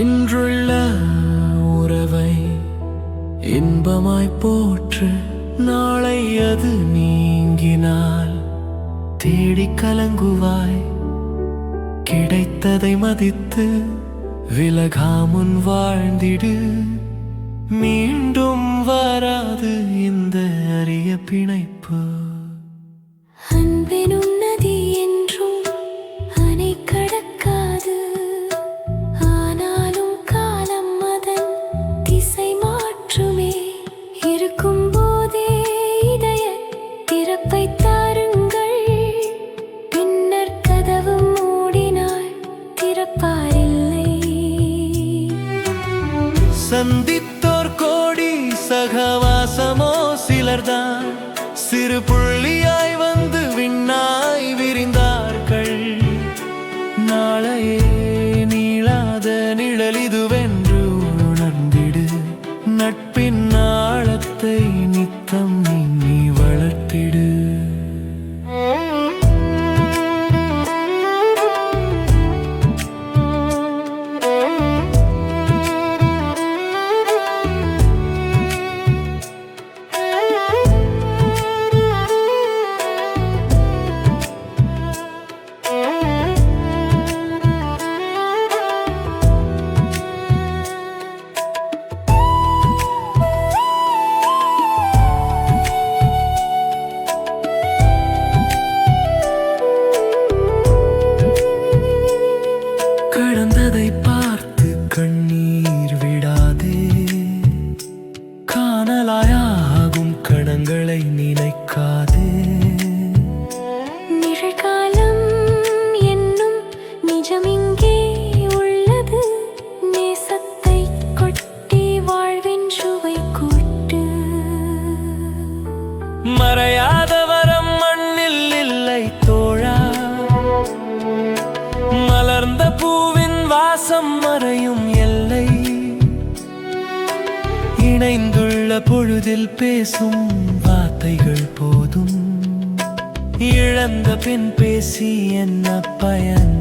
இன்றுள்ள உறவை இன்பமாய் போற்று. நாளை அது நீங்கினால் தேடிக் கலங்குவாய். கிடைத்ததை மதித்து விலகாமுன் வாழ்ந்திடு. மீண்டும் வராது இந்த அரிய பிணைப்பு. அன்பெனும் நதி என்றும் அணை கடக்காது. ஆனாலும் காலம் அதன் திசை மாற்றுமே. இருக்கும் போதே இதய திறப்பை தாருங்கள். பின்னர் கதவு மூடினால் திறப்பாரில்லை. சந்தித்தோர் கோடி சகவாசமோ சிலர்தான். சிறு புள்ளியாய் வந்து விண்ணாய் விரிந்தார்கள். நாளையே நீளாத நிழல் இதுவென்று உணர்ந்திடு. நட்பின் ஆழத்தை நித்தம் நீ வளர்த்திடு. கடந்ததை பார்த்து கண்ணீர் விடாதே. காணலாயாகும் கணங்களை நினைக்காதே. நிழற்காலம் என்னும் நிஜம் இங்கே உள்ளது. நேசத்தை கொட்டி வாழ்வின் சுவை கூட்டு. மறையாத வரம் மண்ணில் இல்லை தோழா. மலர்ந்த பூவின் வாசம் மறையும் எல்லை. இணைந்துள்ள பொழுதில் பேசும் வார்த்தைகள் போதும். இழந்த பின் பேசி என்ன பயன்?